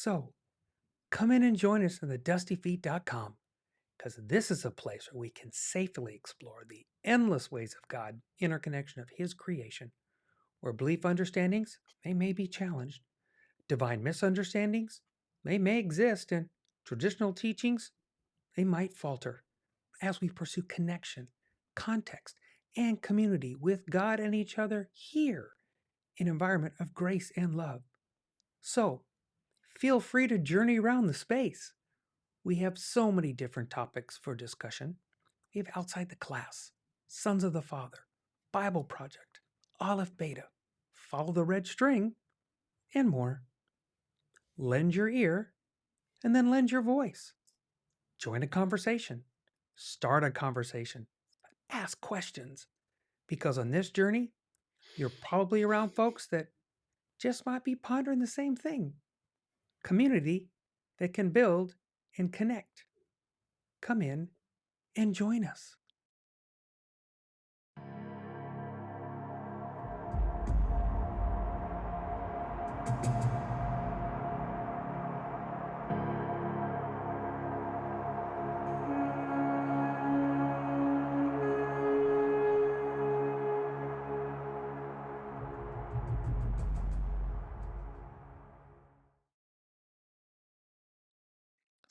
So come in and join us on TheDustyFeet.com because this is a place where we can safely explore the endless ways of God, interconnection of His creation, where belief understandings they may be challenged, divine misunderstandings they may exist, and traditional teachings they might falter as we pursue connection, context, and community with God and each other here in an environment of grace and love. So, feel free to journey around the space. We have so many different topics for discussion. We have Outside the Class, Sons of the Father, Bible Project, Aleph Beta, Follow the Red String, and more. Lend your ear and then lend your voice. Join a conversation. Start a conversation. Ask questions. Because on this journey, you're probably around folks that just might be pondering the same thing. Community that can build and connect. Come in and join us.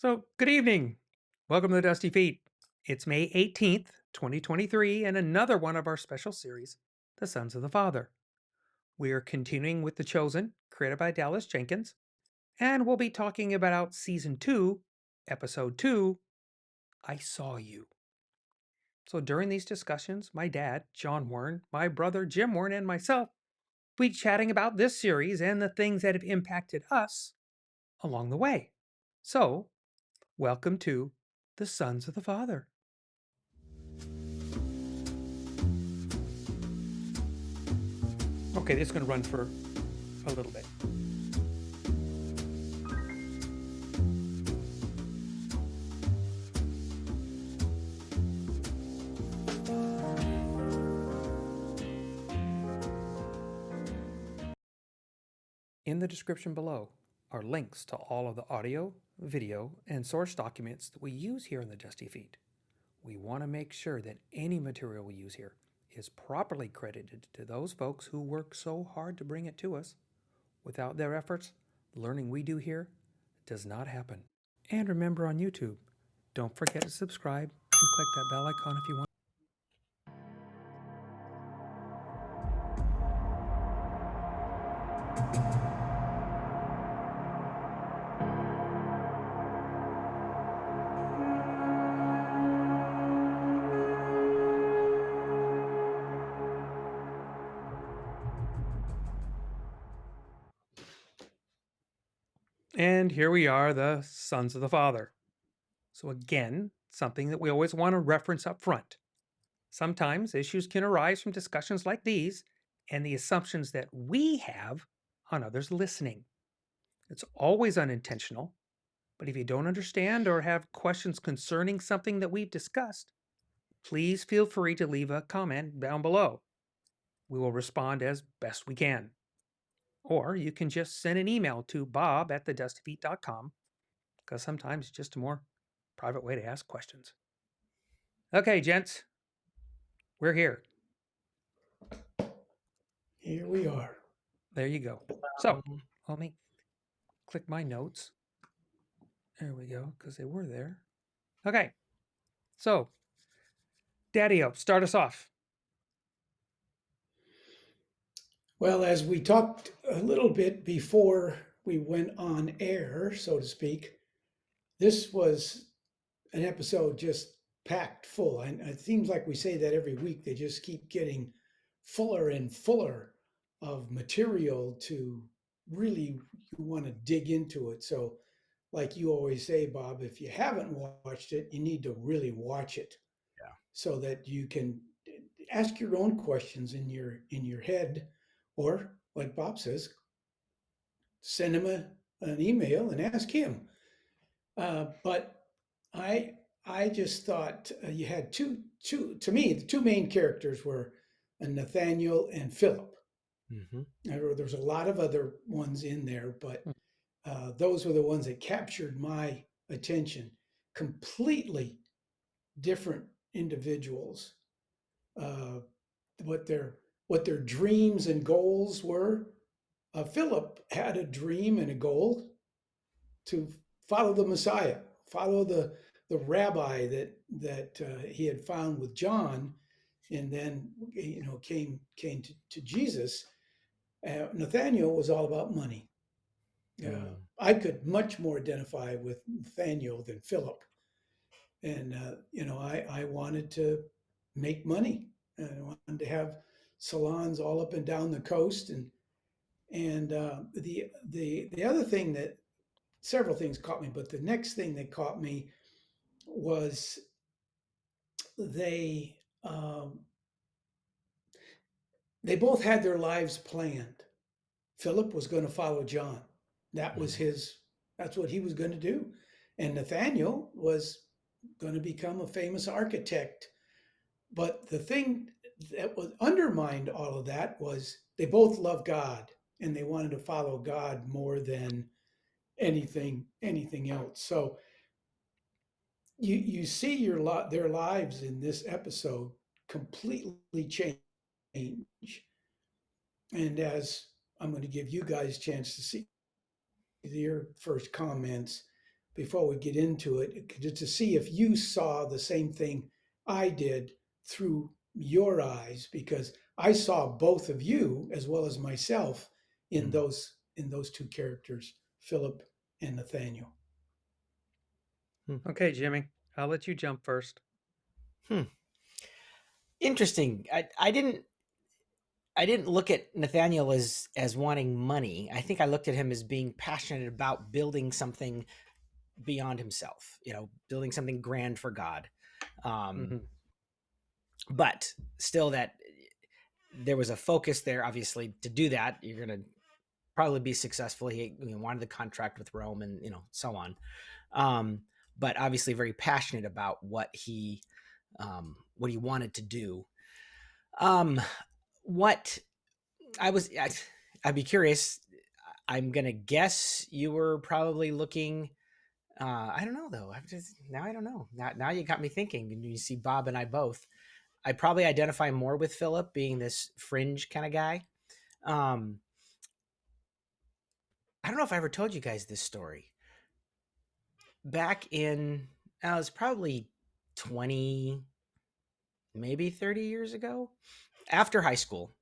So, good evening. Welcome to the Dusty Feet. It's May 18th, 2023, and another one of our special series, The Sons of the Father. We are continuing with The Chosen, created by Dallas Jenkins, and we'll be talking about Season 2, Episode 2, I Saw You. So, during these discussions, my dad, John Warren, my brother, Jim Warren, and myself will be chatting about this series and the things that have impacted us along the way. So, welcome to The Sons of the Father. Okay, this is going to run for a little bit. In the description below are links to all of the audio, video, and source documents that we use here in the Dusty Feet. We want to make sure that any material we use here is properly credited to those folks who work so hard to bring it to us. Without their efforts, the learning we do here does not happen. And remember on YouTube, don't forget to subscribe and click that bell icon if you want. And here we are, the Sons of the Father. So again, something that we always want to reference up front. Sometimes issues can arise from discussions like these and the assumptions that we have on others listening. It's always unintentional, but if you don't understand or have questions concerning something that we've discussed, please feel free to leave a comment down below. We will respond as best we can. Or you can just send an email to bob@thedustyfeet.com because sometimes it's just a more private way to ask questions. Okay, gents, we're here. Here we are. There you go. So let me click my notes. There we go, because they were there. Okay, so Daddy-O, start us off. Well, as we talked a little bit before we went on air, so to speak, this was an episode just packed full. And it seems like we say that every week. They just keep getting fuller and fuller of material to really you want to dig into it. So, like you always say, Bob, if you haven't watched it, you need to really watch it. Yeah. So that you can ask your own questions in your head, or like Bob says, send him an email and ask him. But I I just thought you had two to me the two main characters were Nathaniel and Philip. Mm-hmm. There's a lot of other ones in there, but those were the ones that captured my attention. Completely different individuals. Uh, what their what their dreams and goals were. Philip had a dream and a goal to follow the Messiah, follow the rabbi that he had found with John, and then came to Jesus. Nathaniel was all about money. Mm. I could much more identify with Nathaniel than Philip, and I wanted to make money, and I wanted to have salons all up and down the coast, and the other thing that several things caught me, but the next thing that caught me was they um, they both had their lives planned. Philip was going to follow John. That was Mm. his. That's what he was going to do, and Nathaniel was going to become a famous architect. But the thing that was undermined all of that was they both loved God and they wanted to follow God more than anything else. So you see their lives in this episode completely change. And as I'm going to give you guys a chance to see your first comments before we get into it, just to see if you saw the same thing I did through your eyes, because I saw both of you as well as myself in Mm. those two characters, Philip and Nathaniel. Hmm. Okay, Jimmy, I'll let you jump first. Hmm. Interesting. I didn't look at Nathaniel as wanting money. I think I looked at him as being passionate about building something beyond himself. Building something grand for God. Um, Hmm. but still, that there was a focus there. Obviously, to do that, you're going to probably be successful. He wanted the contract with Rome, and so on. Um, but obviously, very passionate about what he wanted to do. Um, what I'd be curious. I'm gonna guess you were probably looking. I don't know though. I don't know. Now you got me thinking. And you see Bob and I both. I probably identify more with Philip being this fringe kind of guy. Um, I don't know if I ever told you guys this story. Back in, I was probably 20, maybe 30 years ago, after high school.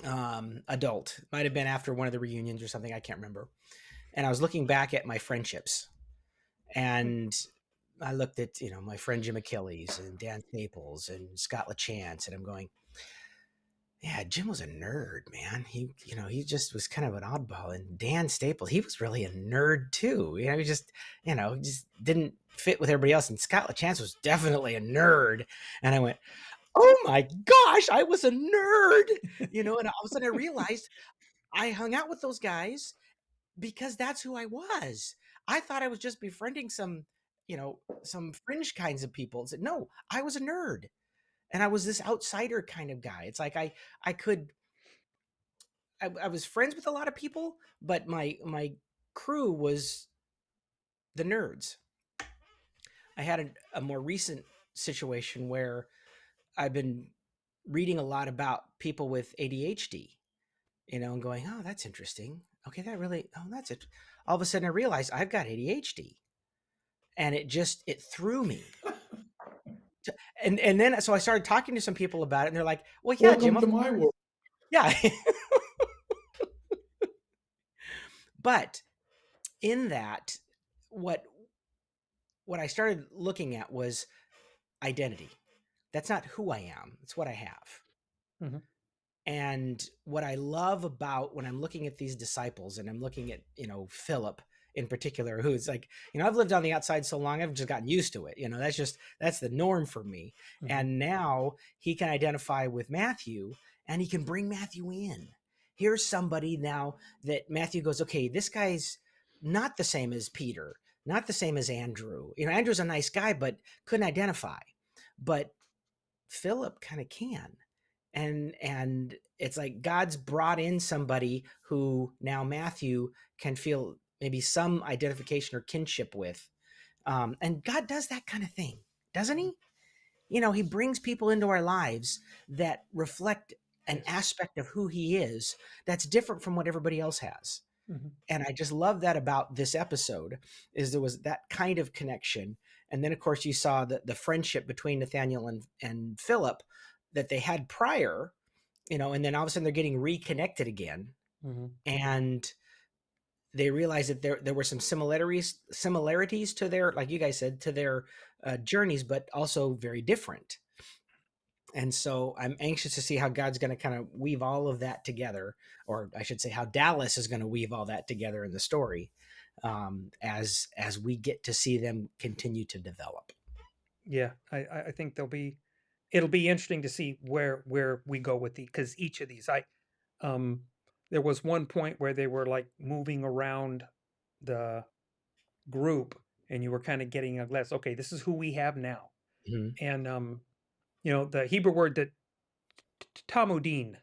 Adult, might have been after one of the reunions or something. I can't remember. And I was looking back at my friendships, and I looked at my friend Jim Achilles and Dan Staples and Scott LaChance, and I'm going, yeah, Jim was a nerd, man. He just was kind of an oddball. And Dan Staples, he was really a nerd too. He just didn't fit with everybody else. And Scott LaChance was definitely a nerd. And I went, oh my gosh, I was a nerd. And all of a sudden I realized I hung out with those guys because that's who I was. I thought I was just befriending some fringe kinds of people. Said, no, I was a nerd. And I was this outsider kind of guy. It's like I could I was friends with a lot of people, but my crew was the nerds. I had a more recent situation where I've been reading a lot about people with ADHD, and going, oh, that's interesting. Okay, that's it. All of a sudden, I realized I've got ADHD, and it threw me. And then so I started talking to some people about it, and they're like, well, yeah, Jim, Welcome to of my course, world. yeah. But in that, what what I started looking at was identity. That's not who I am. It's what I have. Hmm. And what I love about when I'm looking at these disciples, and I'm looking at, Philip in particular, who's like, I've lived on the outside so long, I've just gotten used to it. That's the norm for me. Hmm. And now he can identify with Matthew, and he can bring Matthew in. Here's somebody now that Matthew goes, okay, this guy's not the same as Peter, not the same as Andrew. Andrew's a nice guy, but couldn't identify. But Philip kind of can. And it's like God's brought in somebody who now Matthew can feel maybe some identification or kinship with. And God does that kind of thing, doesn't He? You know, He brings people into our lives that reflect an Yes. aspect of who He is that's different from what everybody else has. Mhm. And I just love that about this episode, is there was that kind of connection. And then of course you saw the friendship between Nathaniel and Philip that they had prior, you know, and then all of a sudden they're getting reconnected again. Mhm. And they realized that there were some similarities to their, like you guys said, to their journeys, but also very different. And so I'm anxious to see how God's going to kind of weave all of that together, or I should say, how Dallas is going to weave all that together in the story, as we get to see them continue to develop. Yeah, I think it'll be interesting to see where we go with because each of these um there was one point where they were like moving around the group and you were kind of getting a glimpse. Okay, this is who we have now. Hmm. And the Hebrew word that Talmudim,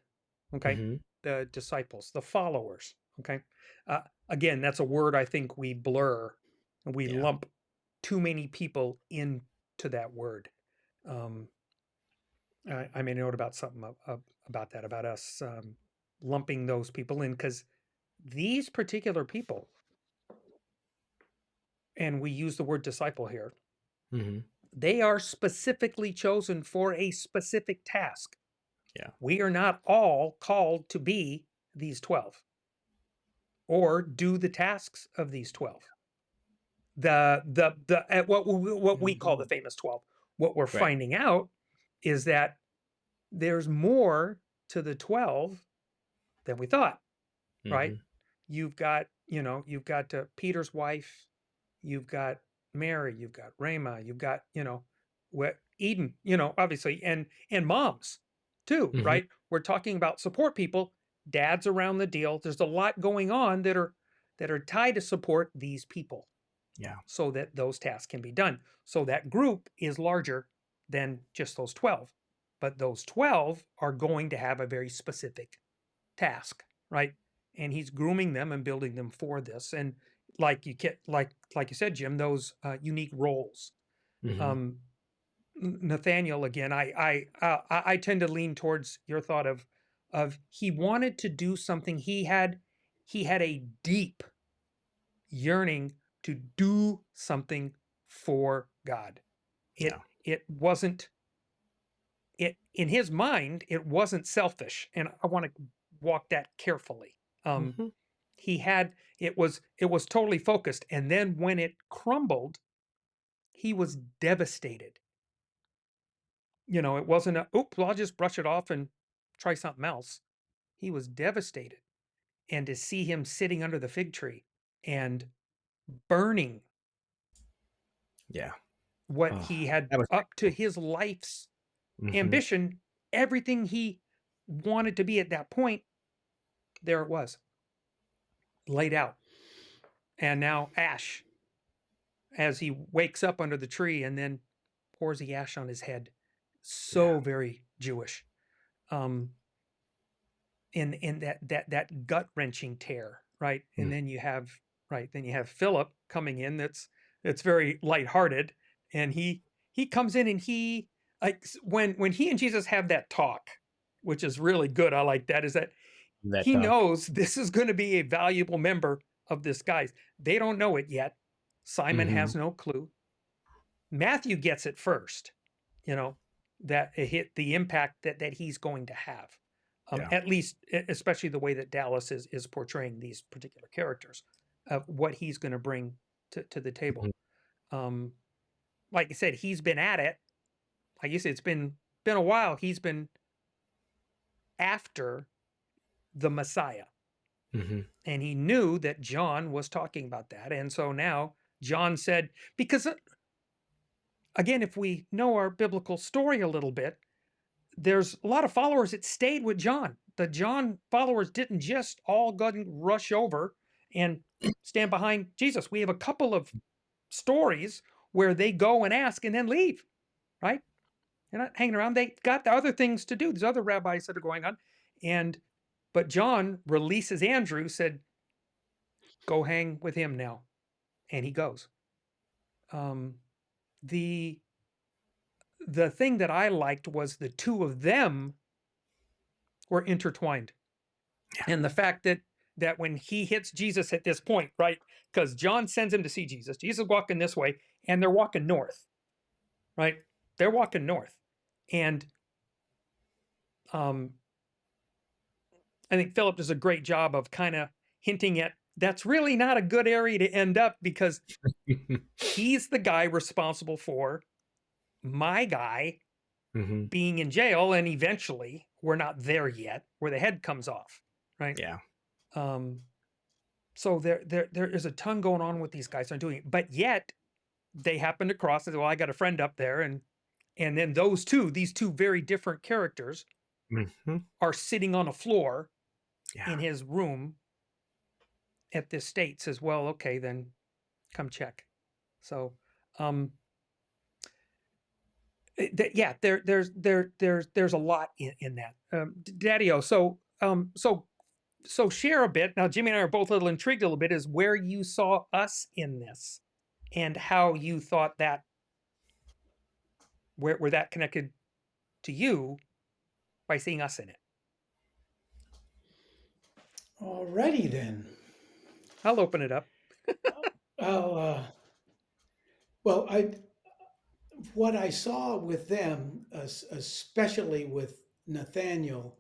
okay, Hmm. the disciples, the followers, okay. Uh, Again, that's a word I think we blur and we Yeah. lump too many people into that word. Um, I made a note about something about that, about us lumping those people in because these particular people, and we use the word disciple here, Hmm. they are specifically chosen for a specific task. Yeah. We are not all called to be these 12 or do the tasks of these 12. What we call the famous 12. What we're Right. finding out is that there's more to the 12 than we thought, right? Hmm. You've got Peter's wife, you've got Mary, you've got Rama, you've got, what Eden, obviously, and moms too, Hmm. right? We're talking about support people, dads around the deal. There's a lot going on that are tied to support these people Yeah. so that those tasks can be done. So that group is larger than just those 12. But those 12 are going to have a very specific task, right? And he's grooming them and building them for this. And like you said, Jim, those unique roles. Hmm. Um, Nathaniel, again, I tend to lean towards your thought of he wanted to do something. He had a deep yearning to do something for God. Yeah. It wasn't it in his mind. It wasn't selfish, and I want to walk that carefully. Um, Hmm. he had it was totally focused, and then when it crumbled, he was devastated. It wasn't a oops. Well, I'll just brush it off and try something else. He was devastated, and to see him sitting under the fig tree and burning Yeah. what Oh, he had that was up to pretty his life's cool. Hmm. ambition, everything he wanted to be at that point, there it was, laid out. And now ash as he wakes up under the tree and then pours the ash on his head. Yeah. So very Jewish. Um, in that gut wrenching tear, right? And Mm. then you have Philip coming in. That's very lighthearted, and he comes in and he like when he and Jesus have that talk, which is really good. I like that. Is that That he talk. knows this is going to be a valuable member of this guy's. They don't know it yet. Simon Hmm. has no clue. Matthew gets it first, you know, that it hit the impact that he's going to have. Yeah. At least, especially the way that Dallas is portraying these particular characters, of what he's going to bring to the table. Mhm. Um, like I said, he's been at it. Like you said, it's been a while. He's been after the Messiah, Mhm. and he knew that John was talking about that, and so now John said, because again, if we know our biblical story a little bit, there's a lot of followers that stayed with John. The John followers didn't just all go and rush over and stand behind Jesus. We have a couple of stories where they go and ask and then leave, right? They're not hanging around. They got the other things to do. There's other rabbis that are going on. But John releases Andrew, said, Go hang with him now. And he goes. Um, the the thing that I liked was the two of them were intertwined. Yeah. And the fact that when he hits Jesus at this point, right? Because John sends him to see Jesus. Jesus walking this way, and they're walking north, right? They're walking north. And um, I think Philip does a great job of kind of hinting at that's really not a good area to end up because he's the guy responsible for my guy Hmm. being in jail, and eventually we're not there yet where the head comes off, right? Yeah. Um, so there is a ton going on with these guys are doing it, but yet they happen to cross and say, well, I got a friend up there, and then these two very different characters Hmm. are sitting on a floor Yeah. in his room at this state. Says, well, okay, then come check. So um yeah, there's a lot in that. Daddy-o, so share a bit. Now Jimmy and I are both a little intrigued a little bit is where you saw us in this and how you thought that where that connected to you by seeing us in it. Alrighty then. I'll open it up. I'll, well, I what I saw with them, especially with Nathaniel,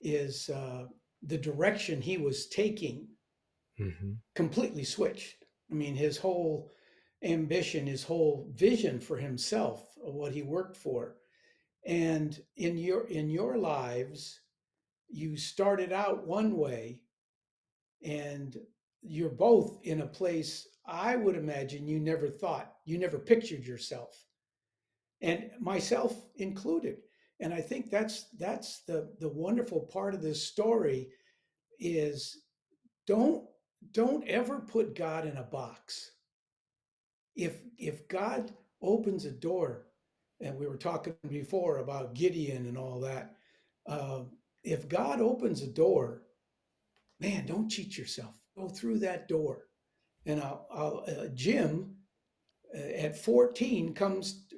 is the direction he was taking Hmm. completely switched. I mean, his whole ambition, his whole vision for himself, of what he worked for, and in your lives, you started out one way, and you're both in a place I would imagine you never thought, you never pictured yourself, and myself included. And I think that's the wonderful part of this story is don't don't ever put God in a box. If God opens a door, and we were talking before about Gideon and all that, uh, if God opens a door, man, don't cheat yourself. Go through that door. And Jim at 14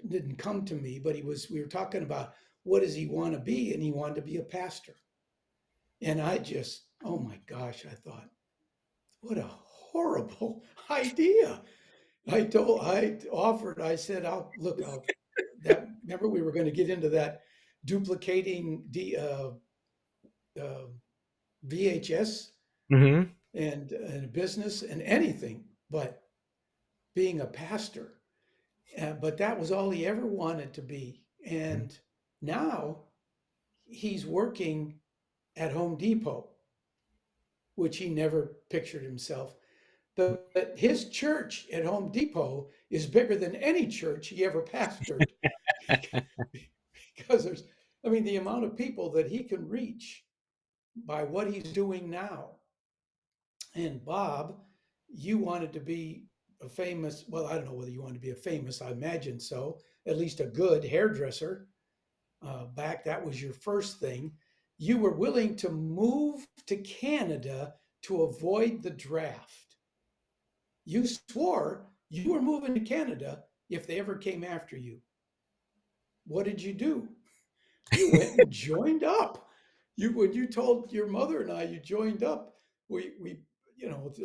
didn't come to me, but we were talking about what does he want to be, and he wanted to be a pastor. And I just, oh my gosh, I thought, what a horrible idea. I offered, I said, I'll, that, remember we were going to get into that duplicating uh, VHS Hmm. and business and anything but being a pastor. But that was all he ever wanted to be. And now he's working at Home Depot, which he never pictured himself. But his church at Home Depot is bigger than any church he ever pastored because there's, I mean, the amount of people that he can reach by what he's doing now. And Bob, you wanted to be a famous, well, I don't know whether you wanted to be a famous, I imagine so, at least a good hairdresser. Back, that was your first thing. You were willing to move to Canada to avoid the draft. You swore you were moving to Canada if they ever came after you. What did you do? You went and joined up. You when you told your mother and I you joined up, we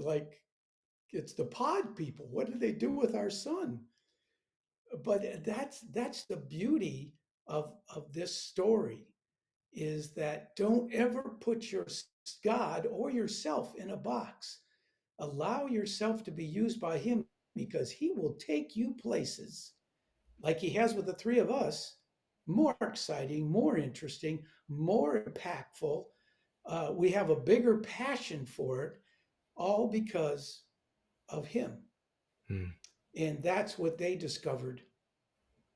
like it's the pod people. What did they do with our son? But that's the beauty of this story is that don't ever put your God or yourself in a box. Allow yourself to be used by him because he will take you places like he has with the three of us, more exciting, more interesting, more impactful. We have a bigger passion for it, all because of him. Hmm. And that's what they discovered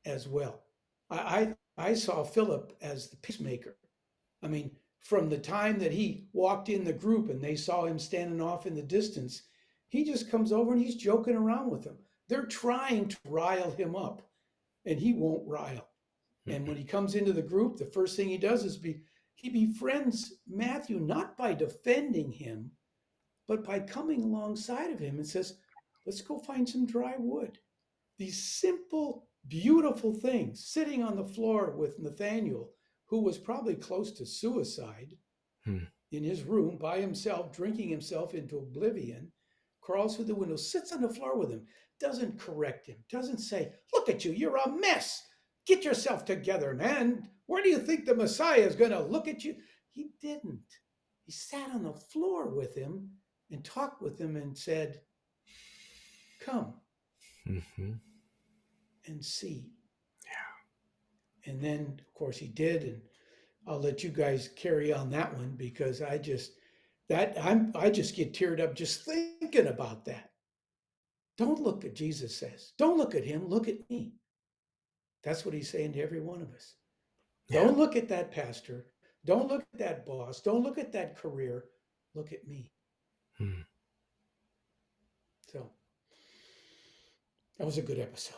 as well. I saw Philip as the peacemaker. I mean, from the time that he walked in the group and they saw him standing off in the distance, he just comes over and he's joking around with them. They're trying to rile him up, and he won't rile. And when he comes into the group, the first thing he does is he befriends Matthew not by defending him, but by coming alongside of him and says, let's go find some dry wood. These simple, beautiful things, sitting on the floor with Nathaniel, who was probably close to suicide Hmm. in his room by himself, drinking himself into oblivion, crawls through the window, sits on the floor with him, doesn't correct him, doesn't say, look at you, you're a mess. Get yourself together, man. Where do you think the Messiah is going to look at you? He didn't. He sat on the floor with him and talked with him and said, come Mm-hmm. and see. And then, of course, he did. And I'll let you guys carry on that one because I just get teared up just thinking about that. Don't look at Jesus says. Don't look at him. Look at me. That's what he's saying to every one of us. Yeah. Don't look at that pastor. Don't look at that boss. Don't look at that career. Look at me. Hmm. So that was a good episode.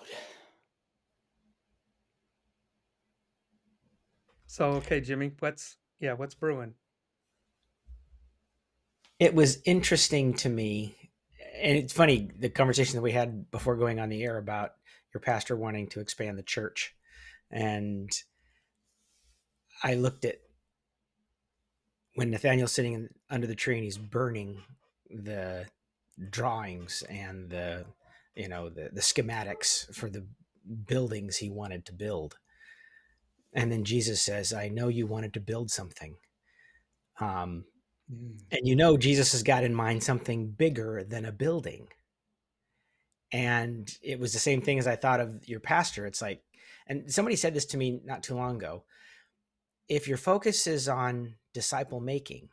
So, okay, Jimmy, what's brewing? It was interesting to me, and it's funny the conversation that we had before going on the air about your pastor wanting to expand the church, and I looked at when Nathaniel's sitting under the tree and he's burning the drawings and the schematics for the buildings he wanted to build, and then Jesus says, I know you wanted to build something, um, Mm, and Jesus has got in mind something bigger than a building. And it was the same thing as I thought of your pastor. It's like, and somebody said this to me not too long ago, if your focus is on disciple making,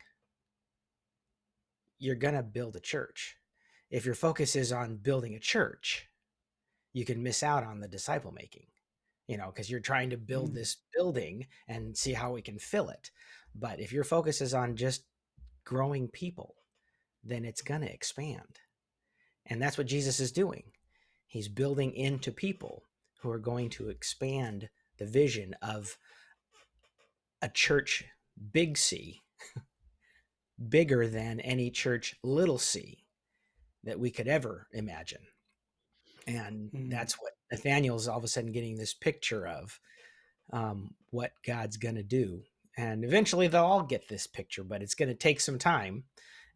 you're going to build a church. If your focus is on building a church, you can miss out on the disciple making, because you're trying to build mm, this building and see how we can fill it. But if your focus is on just growing people, then it's going to expand. And that's what Jesus is doing. He's building into people who are going to expand the vision of a church, big C, bigger than any church, little c, that we could ever imagine. And mm, that's what Nathaniel's all of a sudden getting this picture of, what God's going to do. And eventually they'll all get this picture, but it's going to take some time.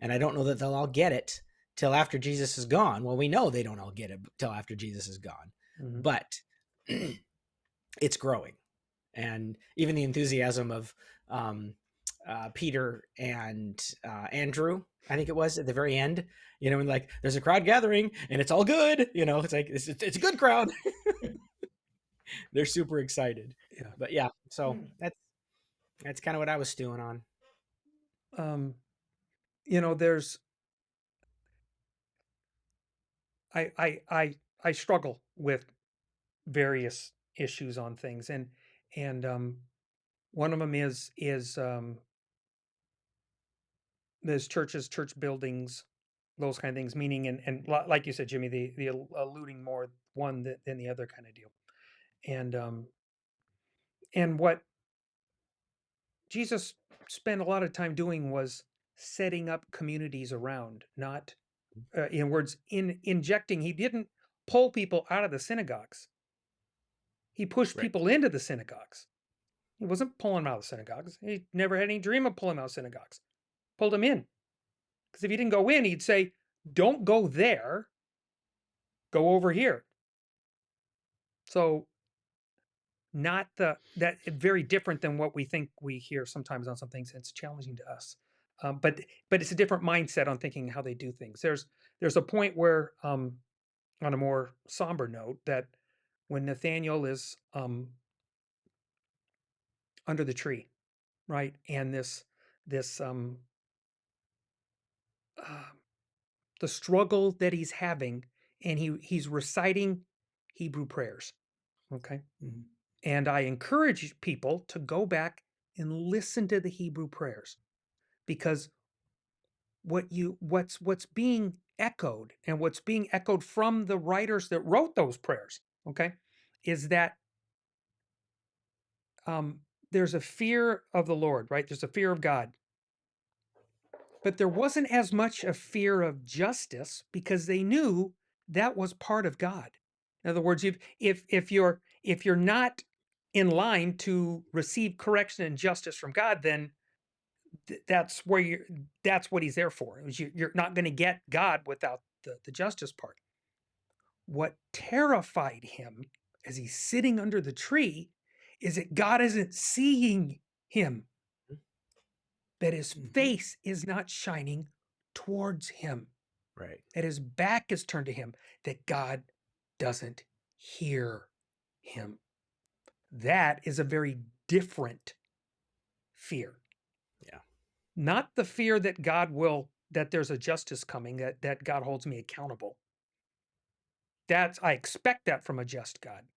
And I don't know that they'll all get it till after Jesus is gone. Well, we know they don't all get it till after Jesus is gone, Mm-hmm. but it's growing. And even the enthusiasm of Peter and Andrew, I think it was at the very end, and like there's a crowd gathering and it's all good, it's like it's a good crowd. They're super excited. Yeah. But yeah, so mm, that's kind of what I was stewing on. Um, there's I struggle with various issues on things, and one of them is there's churches, church buildings, those kind of things. Meaning, and like you said, Jimmy, the alluding more one than the other kind of deal. And what Jesus spent a lot of time doing was setting up communities around, not in words in injecting. He didn't pull people out of the synagogues. He pushed Right. people into the synagogues. He wasn't pulling them out of the synagogues. He never had any dream of pulling them out of synagogues. Pulled them in. Because if he didn't go in, he'd say, don't go there, go over here. So not that very different than what we think we hear sometimes on some things. It's challenging to us. But it's a different mindset on thinking how they do things. There's a point where on a more somber note that when Nathaniel is under the tree, right, and this uh, the struggle that he's having, and he's reciting Hebrew prayers. Okay, mm, and I encourage people to go back and listen to the Hebrew prayers because what's being echoed and what's being echoed from the writers that wrote those prayers, okay, is that um, there's a fear of the Lord, right? There's a fear of God, but there wasn't as much a fear of justice because they knew that was part of God. In other words, if you're not in line to receive correction and justice from God, then that's where that's what he's there for. You're not going to get God without the justice part. What terrified him as he's sitting under the tree is that God isn't seeing him, that his Mhm. face is not shining towards him, Right. that his back is turned to him, that God doesn't hear him. That is a very different fear. Yeah. Not the fear that that there's a justice coming, that God holds me accountable. I expect that from a just God.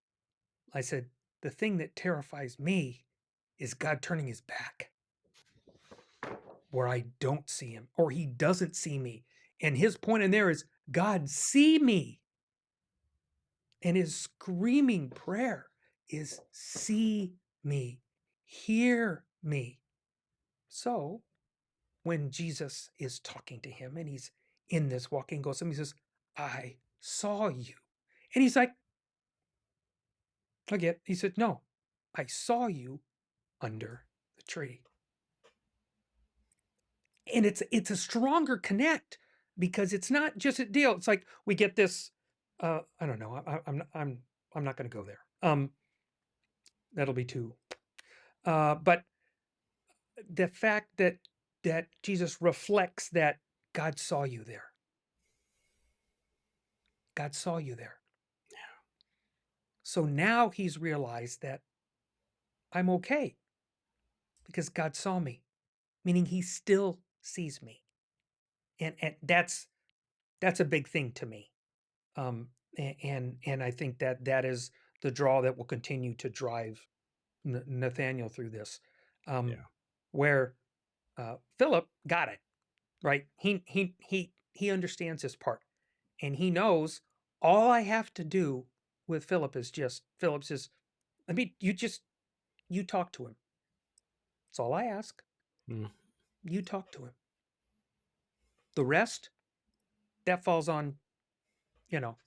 I said, the thing that terrifies me is God turning his back where I don't see him or he doesn't see me. And his point in there is, God, see me. And his screaming prayer is, see me, hear me. So when Jesus is talking to him and he's in this walking ghost, and he says, I saw you. And he's like, again, he said, no, I saw you under the tree. And it's a stronger connect because it's not just a deal. It's like we get this. I don't know. I'm not going to go there. That'll be too. But the fact that Jesus reflects that God saw you there. God saw you there. So now he's realized that I'm okay because God saw me, meaning he still sees me, and that's a big thing to me. And I think that is the draw that will continue to drive Nathaniel through this, um, Yeah. where Philip got it right. He understands this part, and he knows all I have to do with Philip says, "Let me you talk to him. That's all I ask. Mm. You talk to him. The rest that falls on you know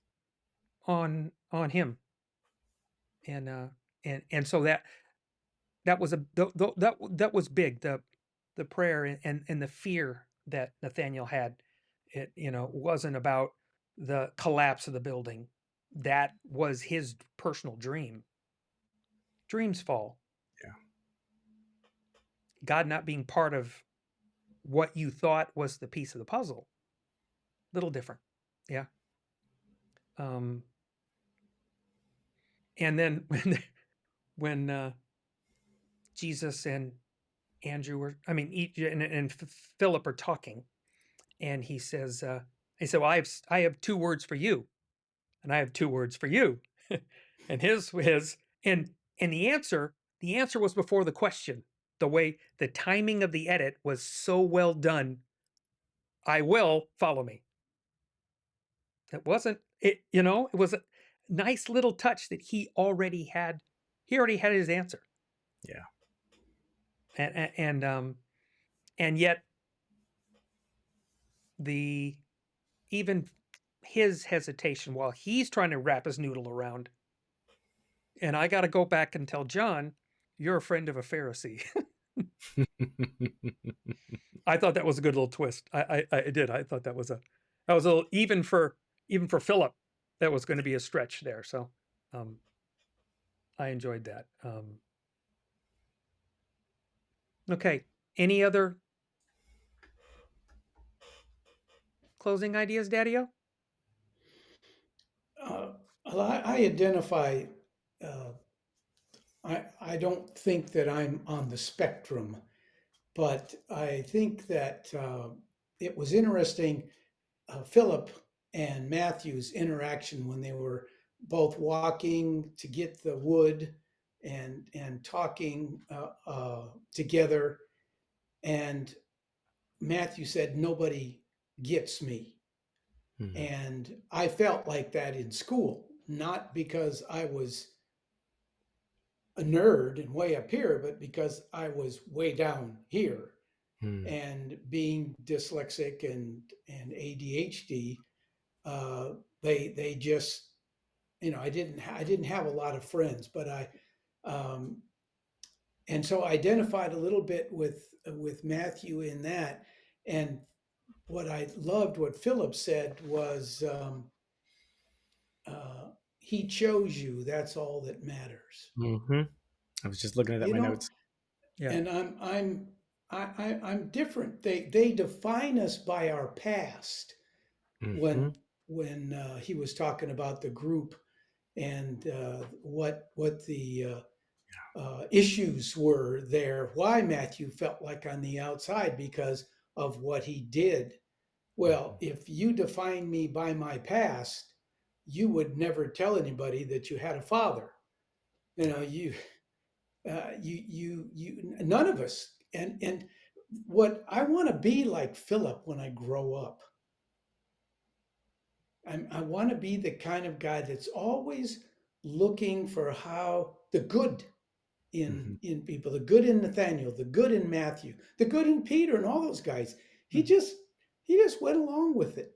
on him." And so that was that was big, the prayer and the fear that Nathaniel had. It wasn't about the collapse of the building. That was his personal dream. Dreams fall. Yeah. God not being part of what you thought was the piece of the puzzle, little different. Yeah. um and then when Jesus and Andrew were, I mean, and Philip are talking, and he said, well, I have two words for you, and I have two words for you. And his and the answer was before the question. The way the timing of the edit was so well done. I will, follow me. It wasn't it, it was a nice little touch that he already had his answer. Yeah. And yet the even his hesitation while he's trying to wrap his noodle around. And I got to go back and tell John, you're a friend of a Pharisee. I thought that was a good little twist. I did. I thought that was a little, even for Philip, that was going to be a stretch there. So um, I enjoyed that. Okay. Any other closing ideas, Daddy-O? Uh, I identify, uh, I don't think that I'm on the spectrum, but I think that it was interesting, Philip and Matthew's interaction when they were both walking to get the wood and talking together. And Matthew said, "Nobody gets me." Mhm. And I felt like that in school, not because I was a nerd and way up here, but because I was way down here. Hmm. and being dyslexic and ADHD, uh, they just, I didn't have a lot of friends, but um, and so I identified a little bit with Matthew in that. And what I loved, what Philip said was, uh, he chose you. That's all that matters. Hmm. I was just looking at You my know, notes. Yeah. and I'm different. They define us by our past. Hmm. When he was talking about the group and what the issues were there, why Matthew felt like on the outside because of what he did. Well, if you define me by my past, you would never tell anybody that you had a father. You know, none of us. And what I want to be like Philip when I grow up, I want to be the kind of guy that's always looking for how the good Hmm. in people, the good in Nathaniel, the good in Matthew, the good in Peter, and all those guys. He Mm, just he just went along with it.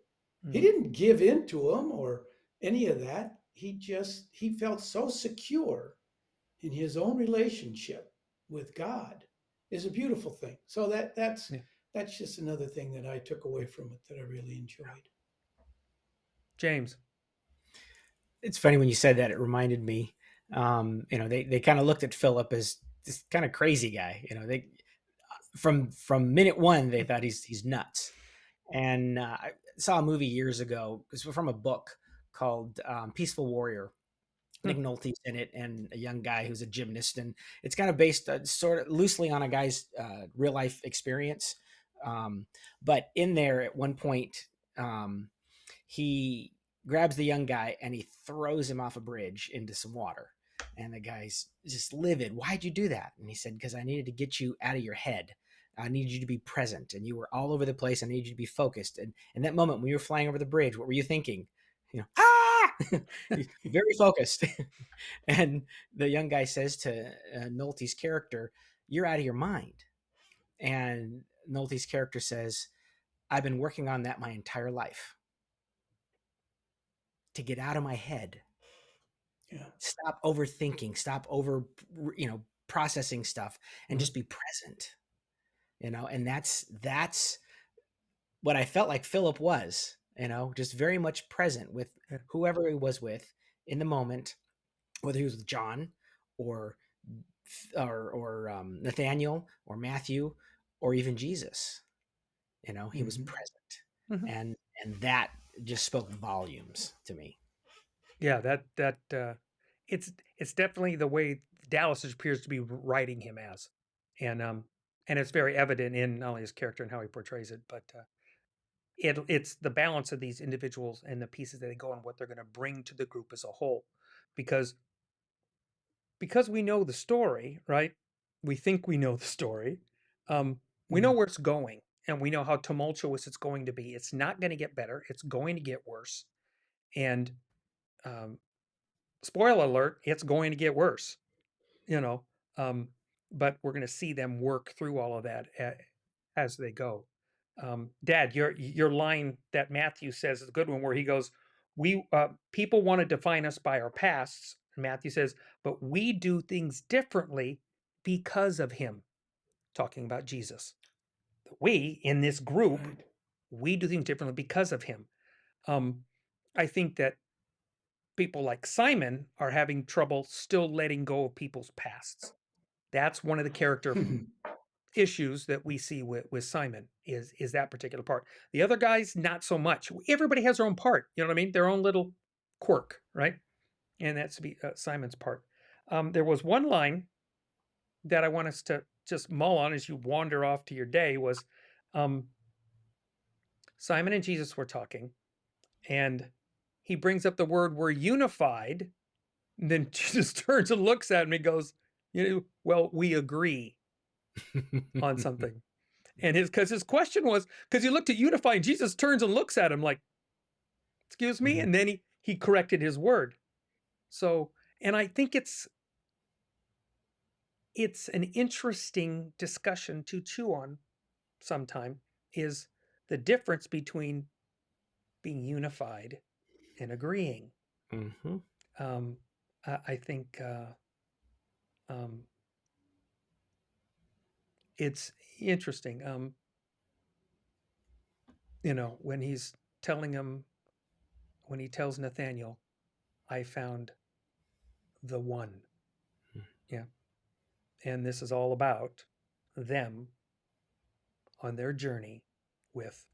He mm, didn't give in to them or any of that. He felt so secure in his own relationship with God is a beautiful thing. So yeah. that's just another thing that I took away from it that I really enjoyed. James. It's funny when you said that. It reminded me. They kind of looked at Philip as this kind of crazy guy. They from minute one they thought he's nuts. And I saw a movie years ago. It was from a book called Peaceful Warrior. Hmm. Nick Nolte's in it, and a young guy who's a gymnast, and it's kind of based sort of loosely on a guy's real life experience. Um, but in there, at one point, um, he grabs the young guy and he throws him off a bridge into some water. And the guy's just livid. Why'd you do that? And he said, because I needed to get you out of your head. I needed you to be present, and you were all over the place. I needed you to be focused. And in that moment when you were flying over the bridge, what were you thinking? Ah! Very focused. And the young guy says to Nolte's character, "You're out of your mind." And Nolte's character says, "I've been working on that my entire life, to get out of my head, Yeah. stop overthinking, stop over, processing stuff, and Mhm. just be present." And that's what I felt like Philip was. Just very much present with Yeah. whoever he was with in the moment, whether he was with John or Nathaniel or Matthew or even Jesus. He was Mm-hmm. present, Mhm. and that just spoke volumes to me. Yeah, it's it's definitely the way Dallas appears to be writing him as, and and it's very evident in not only his character and how he portrays it, but it's the balance of these individuals and the pieces that they go and what they're going to bring to the group as a whole, because we know the story, right? We think we know the story. We know Mm-hmm. where it's going, and we know how tumultuous it's going to be. It's not going to get better. It's going to get worse, and um, spoiler alert, it's going to get worse, you know. Um, but we're going to see them work through all of that as they go. Dad, your line that Matthew says is a good one, where he goes, "We people want to define us by our pasts." And Matthew says, "But we do things differently because of him." Talking about Jesus. We in this group, Right. we do things differently because of him. Um, I think that people like Simon are having trouble still letting go of people's pasts. That's one of the character issues that we see with Simon is that particular part. The other guys, not so much. Everybody has their own part. You know what I mean? Their own little quirk, right? And that's to be Simon's part. There was one line that I want us to just mull on as you wander off to your day. Was um, Simon and Jesus were talking, and he brings up the word "we're unified." And then Jesus turns and looks at him and goes, well, we agree on something. And his question was, because he looked at unify, and Jesus turns and looks at him like, excuse me, Mhm. and then he corrected his word. So, and I think it's an interesting discussion to chew on, sometime is the difference between being unified and agreeing. Mm-hmm. Um, I think um, it's interesting. When he's telling him, when he tells Nathaniel, I found the one. Yeah. And this is all about them on their journey with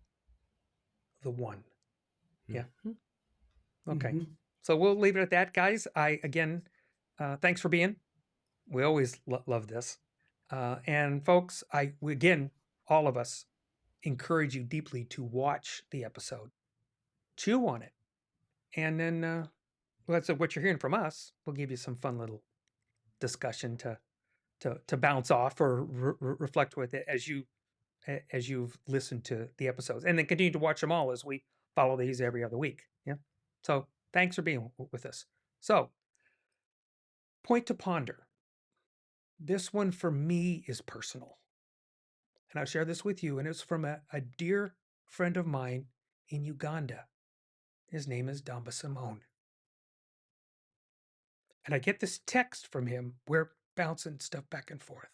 the one. Yeah. Mm-hmm. Okay. Mm-hmm. So we'll leave it at that, guys. Thanks for being. We always love this. And folks, again, all of us encourage you deeply to watch the episode, chew on it, and then that's what you're hearing from us. We'll give you some fun little discussion to bounce off or reflect with it as you've listened to the episodes, and then continue to watch them all as we follow these every other week. Yeah. So thanks for being with us. So, point to ponder. This one for me is personal, and I'll share this with you. And it's from a dear friend of mine in Uganda. His name is Damba Simone. And I get this text from him. We're bouncing stuff back and forth.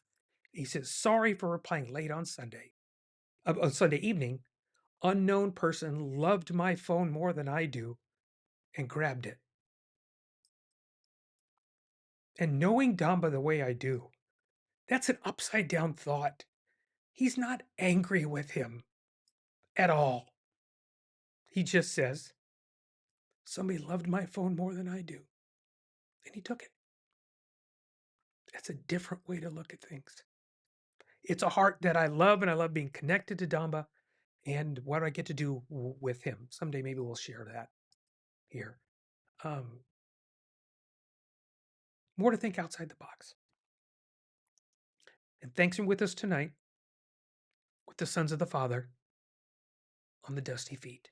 He says, "Sorry for replying late on Sunday evening. Unknown person loved my phone more than I do and grabbed it. And knowing Damba the way I do, that's an upside down thought. He's not angry with him at all. He just says, somebody loved my phone more than I do, and he took it. That's a different way to look at things. It's a heart that I love, and I love being connected to Damba and what I get to do with him. Someday maybe we'll share that here. Um, More to think outside the box. And thanks for with us tonight with the Sons of the Father on the Dusty Feet.